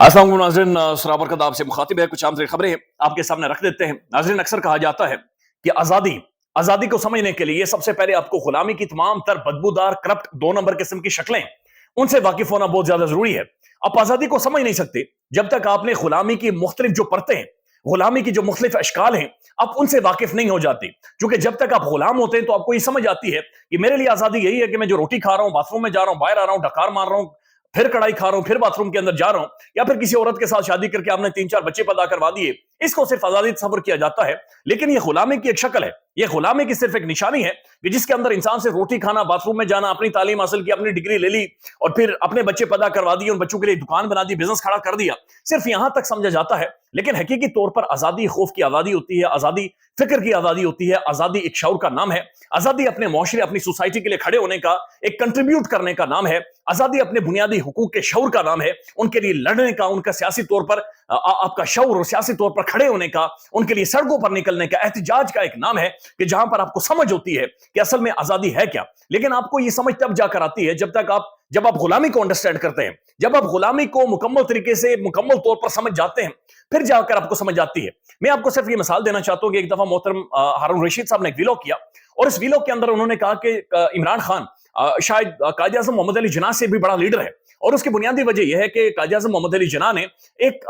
अस्सलाम वालेकुम नाज़रीन, सराबर का आपसे मुखातिब है। कुछ आम तरीन खबरें आपके सामने रख देते हैं। नाज़रीन, अक्सर कहा जाता है कि आज़ादी आज़ादी को समझने के लिए सबसे पहले आपको गुलामी की तमाम तर बदबूदार करप्ट दो नंबर किस्म की शक्लें, उनसे वाकिफ होना बहुत ज्यादा जरूरी है। आप आज़ादी को समझ नहीं सकते जब तक आपने गुलामी की मुख्तलिफ जो परतें हैं, गुलामी की जो मुख्तलिफ अशकाल हैं, आप उनसे वाकिफ नहीं हो जाते। क्योंकि जब तक आप गुलाम होते हैं तो आपको ये समझ आती है कि मेरे लिए आज़ादी यही है कि मैं जो रोटी खा रहा हूँ, बाथरूम में जा रहा हूँ, बाहर आ रहा हूँ, डकार मार रहा हूँ, फिर कढ़ाई खा रहा हूं, फिर बाथरूम के अंदर जा रहा हूं, या फिर किसी औरत के साथ शादी करके आपने 3-4 बच्चे पैदा करवा दिए, इसको सिर्फ आजादी तस्वर किया जाता है। लेकिन यह गुलामी की एक शक्ल है, यह गुलामी की सिर्फ एक निशानी है कि जिसके अंदर इंसान से रोटी खाना, बाथरूम में जाना, अपनी तालीम हासिल की, अपनी डिग्री ले ली और फिर अपने बच्चे पैदा करवा दिए, उन बच्चों के लिए दुकान बना दी, बिजनेस खड़ा कर दिया, सिर्फ यहां तक समझा जाता है। लेकिन हकीकी तौर पर आजादी खौफ की आजादी होती है, आजादी फिक्र की आजादी होती है, आजादी एक शऊर का नाम है, आजादी अपने मुआशरे, अपनी सोसाइटी के लिए खड़े होने का, एक कंट्रीब्यूट करने का नाम है, आजादी अपने बुनियादी हुकूक के शऊर का नाम है, उनके लिए लड़ने का, उनका सियासी तौर पर आपका शऊर और सियासी तौर पर खड़े होने का, उनके लिए सड़कों पर निकलने का, एहतजाज का एक नाम है कि जहां पर आपको समझ होती है कि असल में आजादी है क्या। लेकिन आपको यह समझ तब जाकर आती है जब आप गुलामी को अंडरस्टैंड करते हैं, जब आप गुलामी को मुकम्मल तरीके से, मुकम्मल तौर पर समझ जाते हैं, फिर जाकर आपको समझ आती है। मैं आपको सिर्फ ये मिसाल देना चाहता हूं कि एक दफा मोहतरम हारून रशीद साहब ने एक वीलॉग किया और इस वीलॉग के अंदर उन्होंने कहा कि इमरान खान शायद कायद आज़म मोहम्मद अली जिन्ना से भी बड़ा लीडर है। और उसकी बुनियादी वजह यह है कि कायद आज़म मोहम्मद अली जिन्ना ने एक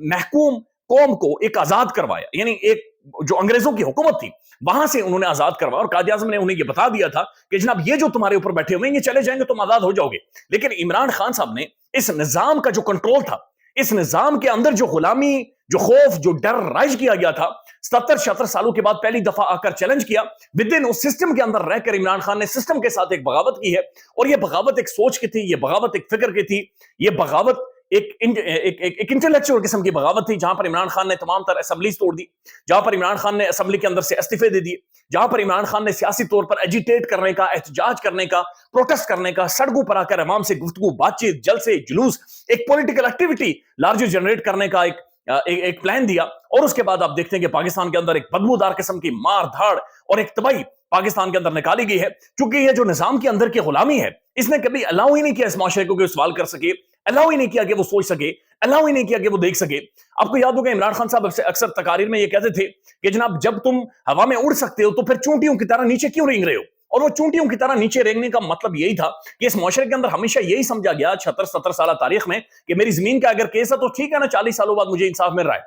महकूम कौम को एक आजाद करवाया, यानी एक जो अंग्रेजों की हुकूमत थी वहां से उन्होंने आजाद करवाया। और कायद आज़म ने उन्हें यह बता दिया था कि जनाब ये जो तुम्हारे ऊपर बैठे हुए ये चले जाएंगे, तुम आजाद हो जाओगे। लेकिन इमरान खान साहब ने इस निजाम का जो कंट्रोल था, इस निजाम के अंदर जो गुलामी, जो खौफ, जो डर राइज किया गया था, 70-76 सालों के बाद पहली दफा आकर चैलेंज किया, विद इन उस सिस्टम के अंदर रहकर इमरान खान ने सिस्टम के साथ एक बगावत की है। और यह बगावत एक सोच की थी, यह बगावत एक फिक्र की थी, यह बगावत एक इंटेलेक्चुअल किस्म की बगावत थी, जहां पर इमरान खान ने तमाम तर असेंबलीज तोड़ दी, जहां पर इमरान खान ने असेंबली के अंदर से इस्तीफे दे दिए, जहां पर इमरान खान ने सियासी तौर पर एजिटेट करने का, एहतजाज करने का, प्रोटेस्ट करने का, सड़कों पर आकर अवाम से गुफ्तगू, बातचीत, जलसे, जुलूस, एक पॉलिटिकल एक्टिविटी लार्जर जनरेट करने का एक प्लान दिया। और उसके बाद आप देखते हैं कि पाकिस्तान के अंदर एक बदबूदार किस्म की मार धाड़ और एक तबाही पाकिस्तान के अंदर निकाली गई है। क्योंकि ये जो निजाम के अंदर की गुलामी है, इसने कभी अलाउ ही नहीं किया इस माशरे को कि सवाल कर सके, अलाउ ही नहीं किया कि वो सोच सके, अलाउ ही नहीं किया कि वो देख सके। आपको याद होगा इमरान खान साहब अक्सर तकारीर में ये कहते थे कि जनाब जब तुम हवा में उड़ सकते हो तो फिर चूंटियों की तरह नीचे क्यों रेंग रहे हो। और वो चूंटियों की तरह नीचे रेंगने का मतलब यही था कि इस मुआशरे के अंदर हमेशा यही समझा गया 76-70 साल तारीख में कि मेरी जमीन का अगर केस है तो ठीक है ना, 40 सालों बाद मुझे इंसाफ मिल रहा है।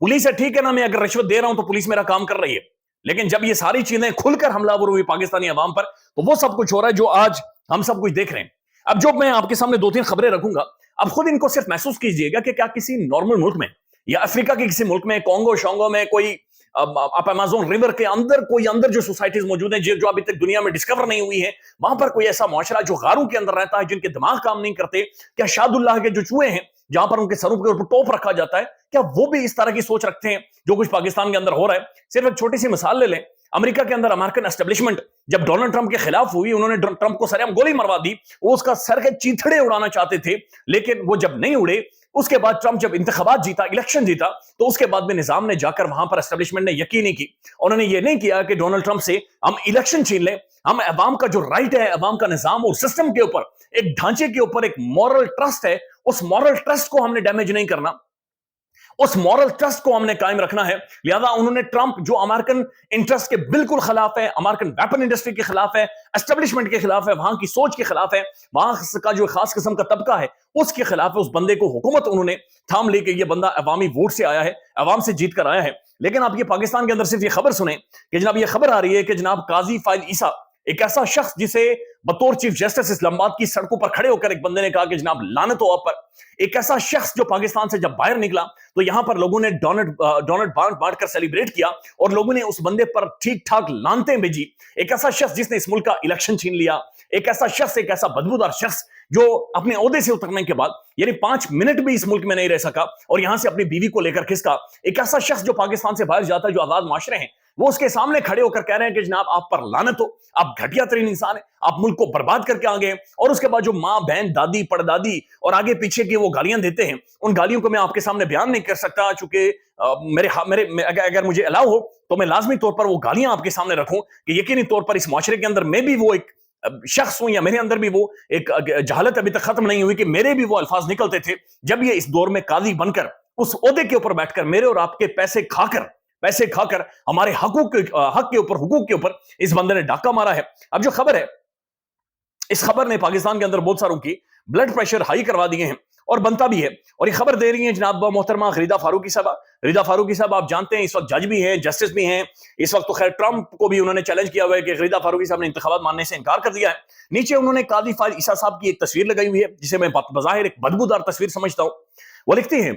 पुलिस है, ठीक है ना, मैं अगर रिश्वत दे रहा हूं तो पुलिस मेरा काम कर रही है। लेकिन जब ये सारी चीजें खुलकर हमलावर हुई पाकिस्तानी अवाम पर, तो वो सब कुछ हो रहा है जो आज हम सब कुछ देख रहे हैं। अब जो मैं आपके सामने 2-3 खबरें रखूंगा, आप खुद इनको सिर्फ महसूस कीजिएगा कि क्या किसी नॉर्मल मुल्क में या अफ्रीका के किसी मुल्क में, कोंगो शोंगो में, कोई आप अमेज़न रिवर के अंदर कोई अंदर जो सोसाइटीज मौजूद हैं जो अभी तक दुनिया में डिस्कवर नहीं हुई है, वहां पर कोई ऐसा मुआशरा जो गारों के अंदर रहता है, जिनके दिमाग काम नहीं करते, क्या शादुल्लाह के जो चूहे हैं जहां पर उनके सरों के ऊपर टोप रखा जाता है, क्या वो भी इस तरह की सोच रखते हैं जो कुछ पाकिस्तान के अंदर हो रहा है। सिर्फ एक छोटी सी मिसाल ले लें, अमेरिका के अंदर अमेरिकन एस्टेब्लिशमेंट जब डोनाल्ड ट्रंप के खिलाफ हुई, उन्होंने ट्रंप को सरेआम गोली मरवा दी, वो उसका सर के चीथड़े उड़ाना चाहते थे, लेकिन वो जब नहीं उड़े, उसके बाद ट्रंप जब इंतखाबात जीता, इलेक्शन जीता, तो उसके बाद में निजाम ने जाकर वहां पर एस्टेब्लिशमेंट ने यकीन नहीं की, उन्होंने ये नहीं किया कि डोनाल्ड ट्रंप से हम इलेक्शन छीन लें, हम अवाम का जो राइट है, अवाम का निजाम और सिस्टम के ऊपर, एक ढांचे के ऊपर एक मॉरल ट्रस्ट है, उस मॉरल ट्रस्ट को हमने डैमेज नहीं करना, उस मॉरल ट्रस्ट को हमने कायम रखना है। लिहाजा उन्होंने ट्रंप जो अमेरिकन इंटरेस्ट के बिल्कुल खिलाफ है, अमेरिकन वेपन इंडस्ट्री के खिलाफ है, एस्टेब्लिशमेंट के खिलाफ है, वहां की सोच के खिलाफ है, वहां का जो खास किस्म का तबका है उसके खिलाफ है, उस बंदे को हुकूमत उन्होंने थाम ली कि ये बंदा अवामी वोट से आया है, अवाम से जीत कर आया है। लेकिन आप ये पाकिस्तान के अंदर सिर्फ ये खबर सुने कि जनाब ये खबर आ रही है कि जनाब काजी फाइल ईसा, एक ऐसा शख्स जिसे बतौर चीफ जस्टिस इस्लामाबाद की सड़कों पर खड़े होकर एक बंदे ने कहा कि जनाब लानत हो आप पर, एक ऐसा शख्स जो पाकिस्तान से जब बाहर निकला तो यहां पर लोगों ने डोनट बांट कर सेलिब्रेट किया और लोगों ने उस बंदे पर ठीक ठाक लानतें भेजी। एक ऐसा शख्स जिसने इस मुल्क का इलेक्शन छीन लिया, एक ऐसा शख्स, एक ऐसा बदबूदार शख्स जो अपने ओहदे से उतरने के बाद यानी 5 मिनट भी इस मुल्क में नहीं रह सका और यहां से अपनी बीवी को लेकर खिसका। एक ऐसा शख्स जो पाकिस्तान से बाहर जाता है, जो आजाद माशरे हैं, वो उसके सामने खड़े होकर कह रहे हैं कि जनाब आप पर लानत हो, आप घटिया तरीन इंसान है, आप मुल्क को बर्बाद करके आ गए। और उसके बाद जो माँ, बहन, दादी, परदादी और आगे पीछे की वो गालियां देते हैं, उन गालियों को मैं आपके सामने बयान नहीं कर सकता, चूंकि अगर मुझे अलाउ हो तो मैं लाजमी तौर पर वो गालियां आपके सामने रखूं कि यकीनी तौर पर इस माशरे के अंदर मैं भी वो एक शख्स हूं या मेरे अंदर भी वो एक जहालत अभी तक खत्म नहीं हुई कि मेरे भी वो अल्फाज निकलते थे जब ये इस दौर में कादी बनकर उस ओहदे के ऊपर बैठकर मेरे और आपके पैसे खाकर हमारे हक के ऊपर हुकूक के ऊपर इस बंदे ने डाका मारा है। अब जो खबर है, इस खबर ने पाकिस्तान के अंदर बहुत सारों की ब्लड प्रेशर हाई करवा दिए हैं और बनता भी है। और ये खबर दे रही है जनाब मोहतरमा गरीदा फारूकी साहब। गरीदा फारूकी साहब आप जानते हैं इस वक्त जज भी हैं, जस्टिस भी हैं। इस वक्त तो खैर ट्रंप को भी उन्होंने चैलेंज किया हुआ है कि गरीदा फारूकी साहब ने इंतखाबात मानने से इनकार कर दिया है। नीचे उन्होंने कादी फाइल ईसा साहब की एक तस्वीर लगाई हुई है जिसे मैं बज़ाहिर एक बदबूदार तस्वीर समझता हूं। वो लिखती है,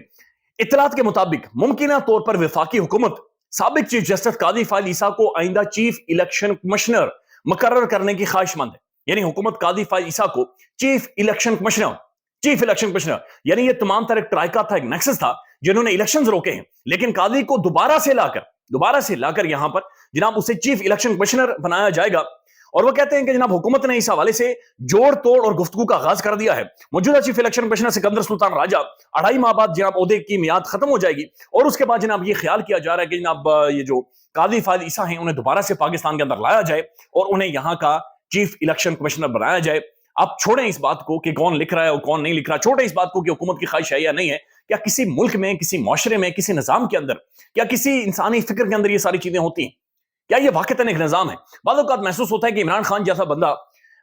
इतलात के मुताबिक मुमकिना तौर पर वफाकी हुकूमत साबिक चीफ जस्टिस कादी फाइल ईसा को आइंदा चीफ इलेक्शन कमिश्नर मुकर्रर करने की ख्वाहिशमंद है। यानी हुकूमत कादी फाइल ईसा को चीफ इलेक्शन कमिश्नर यानी ये तमाम तरह ट्राइका था, एक नेक्सस था जिन्होंने इलेक्शंस रोके हैं, लेकिन कादी को दोबारा से लाकर यहां पर जनाब उसे चीफ इलेक्शन कमिश्नर बनाया जाएगा। और वो कहते हैं कि जनाब हुकूमत ने इस हवाले से जोड़ तोड़ और गुफ्तगू का आगाज कर दिया है। मौजूदा chief election commissioner Sikandar Sultan Raja 2.5 माह बाद जनाब ओहदे की मियाद खत्म हो जाएगी और उसके बाद जनाब ये ख्याल किया जा रहा है कि जनाब ये जो कादी फाइल ईसा हैं उन्हें दोबारा से पाकिस्तान के अंदर लाया जाए और उन्हें यहां का चीफ इलेक्शन कमिश्नर बनाया जाए। आप छोड़ें इस बात को कि कौन लिख रहा है और कौन नहीं लिख रहा, छोड़ें इस बात को कि हुकूमत की ख्वाहिश है या नहीं है। क्या किसी मुल्क में, किसी मुआशरे में, किसी निजाम के अंदर, क्या किसी इंसानी फिक्र के अंदर ये सारी चीजें होती हैं? क्या ये वाकईतन एक निजाम है? बाद औक़ात महसूस होता है कि इमरान खान जैसा बंदा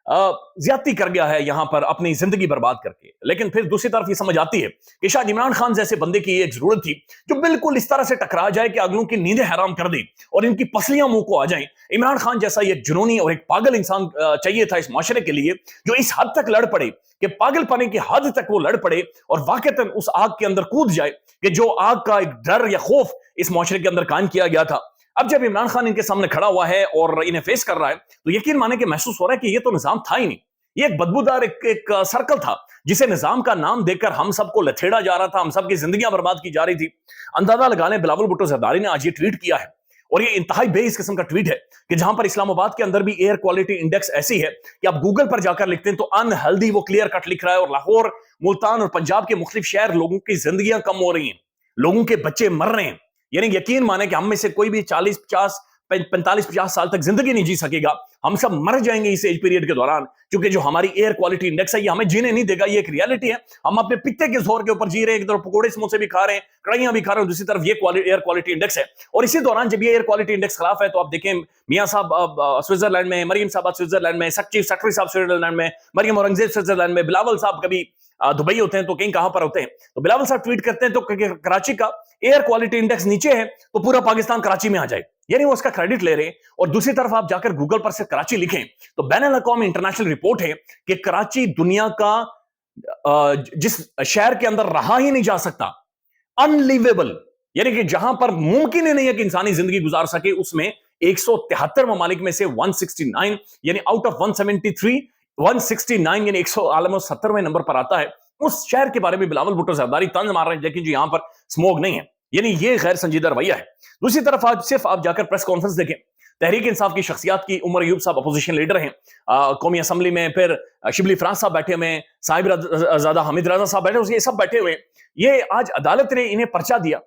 ज्यादती कर गया है यहां पर अपनी जिंदगी बर्बाद करके, लेकिन फिर दूसरी तरफ ये समझ आती है कि शायद इमरान खान जैसे बंदे की एक जरूरत थी जो बिल्कुल इस तरह से टकरा जाए कि अगलों की नींदें हराम कर दे और इनकी पसलियां मुंह को आ जाएं। इमरान खान जैसा एक जुनूनी और एक पागल इंसान चाहिए था इस माशरे के लिए जो इस हद तक लड़ पड़े कि पागलपने की हद तक वो लड़ पड़े और वाकईतन उस आग के अंदर कूद जाए कि जो आग का एक डर या खौफ इस माशरे के अंदर कायम किया गया था। अब जब इमरान खान इनके सामने खड़ा हुआ है और इन्हें फेस कर रहा है तो यकीन माने कि महसूस हो रहा है कि ये तो निजाम था ही नहीं, ये एक बदबूदार एक सर्कल था जिसे निजाम का नाम देकर हम सबको लथेड़ा जा रहा था, हम सबकी जिंदगियां बर्बाद की जा रही थी। अंदाजा लगा लें, बिलावल भुट्टो जरदारी ने आज ये ट्वीट किया है और ये इंतहाई बेइस किस्म का ट्वीट है कि जहां पर इस्लामाबाद के अंदर भी एयर क्वालिटी इंडेक्स ऐसी है कि आप गूगल पर जाकर लिखते हैं तो अनहेल्दी वो क्लियर कट लिख रहा है और लाहौर, मुल्तान और पंजाब के मुख्तलिफ शहर लोगों की जिंदगियां कम हो रही हैं, लोगों के बच्चे मर रहे हैं। यानी यकीन माने कि हम में से कोई भी 40-50 45-50 साल तक जिंदगी नहीं जी सकेगा, हम सब मर जाएंगे इस एज पीरियड के दौरान, क्योंकि जो हमारी एयर क्वालिटी इंडेक्स है ये हमें जीने नहीं देगा। ये एक रियलिटी है, हम अपने पित्ते के जोर के ऊपर जी रहे हैं, एक तरफ पकोड़े समोसे भी खा रहे हैं, कड़ाइयां भी खा रहे हैं, दूसरी तरफ ये एयर क्वालिटी इंडेक्स है। और इसी दौरान जब ये एयर क्वालिटी इंडेक्स खराब है तो आप देखें मियां साहब स्विट्जरलैंड में, मरियम साहब स्विट्जरलैंड में, चीफ सेक्रेटरी साहब स्विट्जरलैंड में, मरियम औरंगजेब स्विट्जरलैंड में, बिलावल साहब कभी दुबई होते हैं तो कहीं कहां पर होते हैं, तो बिलावल साहब ट्वीट करते हैं तो कराची का एयर क्वालिटी इंडेक्स नीचे है तो पूरा पाकिस्तान कराची में आ जाए, यानी वो उसका क्रेडिट ले रहे हैं। और दूसरी तरफ आप जाकर गूगल पर से कराची लिखें तो बैनुल अक़वामी इंटरनेशनल रिपोर्ट है कि कराची दुनिया का जिस शहर के अंदर रहा ही नहीं जा सकता, अनलिवेबल, यानी कि जहां पर मुमकिन ही नहीं है कि इंसानी जिंदगी गुजार सके, उसमें 173 ममालिक में से 169 यानी आउट ऑफ 173 169 यानी 170वें नंबर पर आता है। उस शहर के बारे में बिलावल भुट्टो जरदारी तंज मार रहे हैं लेकिन जो यहां पर स्मोक नहीं है, यानी ये गैर संजीदा रवैया है। दूसरी तरफ आज सिर्फ आप जाकर प्रेस कॉन्फ्रेंस देखें, तहरीक इंसाफ की शख्सियात की, उमर अयूब साहब अपोजिशन लीडर हैं कौमी असम्बली में, फिर शिबली फराज साहब बैठे हुए हैं, साहिब हामिद रजा साहब बैठे, ये सब बैठे हुए हैं। ये आज अदालत ने इन्हें पर्चा दिया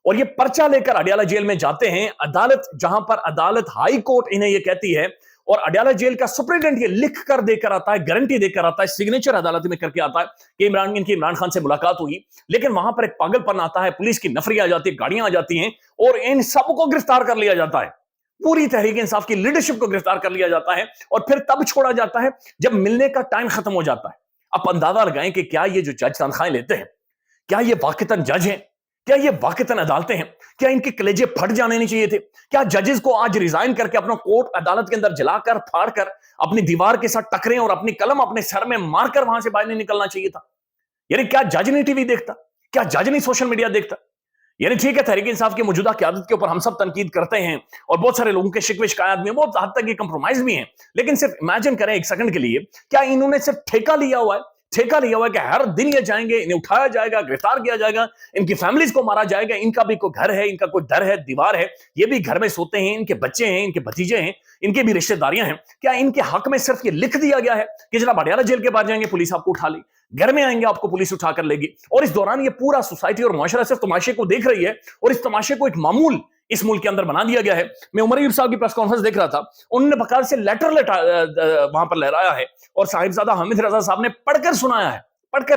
और ये पर्चा लेकर अडियाला जेल में जाते हैं। अदालत जहां पर अदालत हाई कोर्ट इन्हें ये कहती है और अडियाला जेल का सुप्रीडेंट ये लिख कर देकर आता है, गारंटी देकर आता है, सिग्नेचर अदालत में करके आता है कि इमरान खान से मुलाकात हुई, लेकिन वहां पर एक पागलपन आता है, पुलिस की नफरी आ जाती है, गाड़ियां आ जाती हैं और इन सबको गिरफ्तार कर लिया जाता है, पूरी तहरीक इंसाफ की लीडरशिप को गिरफ्तार कर लिया जाता है और फिर तब छोड़ा जाता है जब मिलने का टाइम खत्म हो जाता है। आप अंदाजा लगाएं कि क्या ये जो जज तनख्वाहें लेते हैं, क्या ये वाकईतन जज हैं, क्या ये वाकईतन अदालतें हैं, क्या इनके कलेजे फट जाने नहीं चाहिए थे? क्या जजेस को आज रिजाइन करके अपना कोर्ट अदालत के अंदर जलाकर फाड़कर अपनी दीवार के साथ टकरें और अपनी कलम अपने सर में मारकर वहां से बाहर नहीं निकलना चाहिए था? यानी क्या जज नहीं टीवी देखता, क्या जज नहीं सोशल मीडिया देखता? यानी ठीक है, तहरीक इंसाफ की मौजूदा क़यादत के ऊपर हम सब तनकीद करते हैं और बहुत सारे लोगों के शिकवे शिकायत में बहुत हद तक ये कंप्रोमाइज भी हैं, लेकिन सिर्फ इमेजिन करें एक सेकंड के लिए, क्या इन्होंने सिर्फ ठेका लिया हुआ है कि हर दिन ये जाएंगे, इन्हें उठाया जाएगा, गिरफ्तार किया जाएगा, इनकी फैमिलीज को मारा जाएगा, इनका भी कोई घर है, इनका कोई दर है, दीवार है, ये भी घर में सोते हैं, इनके बच्चे हैं, इनके भतीजे हैं, इनके भी रिश्तेदारियां हैं, क्या इनके हक में सिर्फ ये लिख दिया गया है कि जनाब अडियाला जेल के बाहर जाएंगे पुलिस आपको उठा ली, घर में आएंगे आपको पुलिस उठाकर लेगी, और इस दौरान ये पूरा सोसाइटी और मुआशरा सिर्फ तमाशे को देख रही है और इस तमाशे को एक اس ملک کے اندر بنا دیا گیا ہے. میں عمر ایوب صاحب کی پریس کانفرنس دیکھ رہا تھا, انہوں نے بقال سے لیٹر وہاں پر لہرایا ہے, اور صاحبزادہ حامد رضا صاحب نے پڑھ کر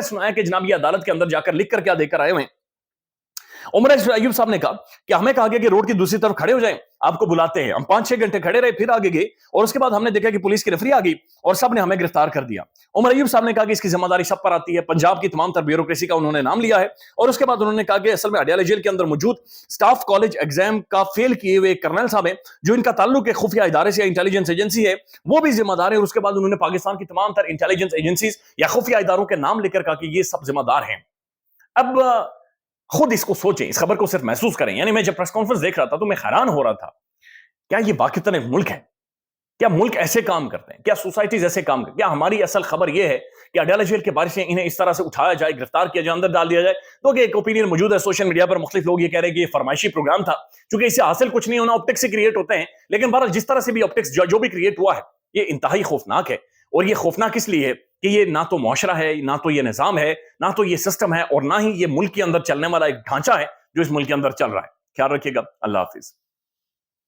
سنایا کہ جناب یہ عدالت کے اندر جا کر لکھ کر کیا دے کر آئے ہوئے ہیں. عمر ایوب صاحب نے کہا کہ ہمیں کہا گیا کہ روڈ کی دوسری طرف کھڑے ہو جائیں, آپ کو بلاتے ہیں. ہم 5-6 گھنٹے کھڑے رہے, پھر آگے گئے, اور اس کے بعد ہم نے دیکھا کہ پولیس کی ریفری آ گئی اور سب نے ہمیں گرفتار کر دیا. عمر ایوب صاحب نے کہا کہ اس کی ذمہ داری سب پر آتی ہے. پنجاب کی تمام تر بیوروکریسی کا انہوں نے نام لیا ہے, اور اس کے بعد انہوں نے کہا کہ اصل میں اڈیالہ جیل کے اندر موجود سٹاف کالج ایگزام کا فیل کیے ہوئے کرنل صاحب ہیں, جو ان کا تعلق ایک خفیہ ادارے سے, انٹیلیجنس ایجنسی ہے, وہ بھی ذمہ دار ہے. اور اس کے بعد انہوں نے پاکستان کی تمام تر انٹیلیجنس ایجنسیز یا خفیہ اداروں کے نام لے کر کہا کہ یہ سب ذمہ دار ہیں. اب خود اس کو سوچیں, اس خبر کو صرف محسوس کریں. یعنی میں جب پریس کانفرنس دیکھ رہا تھا تو میں حیران ہو رہا تھا, کیا یہ واقعتاً ایک ملک ہے؟ کیا ملک ایسے کام کرتے ہیں؟ کیا سوسائٹیز ایسے کام کرتے ہیں؟ کیا ہماری اصل خبر یہ ہے کہ اڈیالہ جیل کے بارش سے انہیں اس طرح سے اٹھایا جائے, گرفتار کیا جائے, اندر ڈال دیا جائے؟ تو کہ ایک اوپینین موجود ہے سوشل میڈیا پر, مختلف لوگ یہ کہہ رہے ہیں کہ یہ فرمائشی پروگرام تھا, چونکہ اس سے حاصل کچھ نہیں ہونا, آپٹکس سے کریٹ ہوتے ہیں. لیکن بہرحال جس طرح سے بھی آپٹکس جو بھی کریٹ ہوا ہے, یہ انتہائی خوفناک ہے. اور یہ خوفناک اس لیے ہے کہ یہ نہ تو معاشرہ ہے, نہ تو یہ نظام ہے, نہ تو یہ سسٹم ہے, اور نہ ہی یہ ملک کے اندر چلنے والا ایک ڈھانچہ ہے جو اس ملک کے اندر چل رہا ہے. خیال رکھیے گا. اللہ حافظ.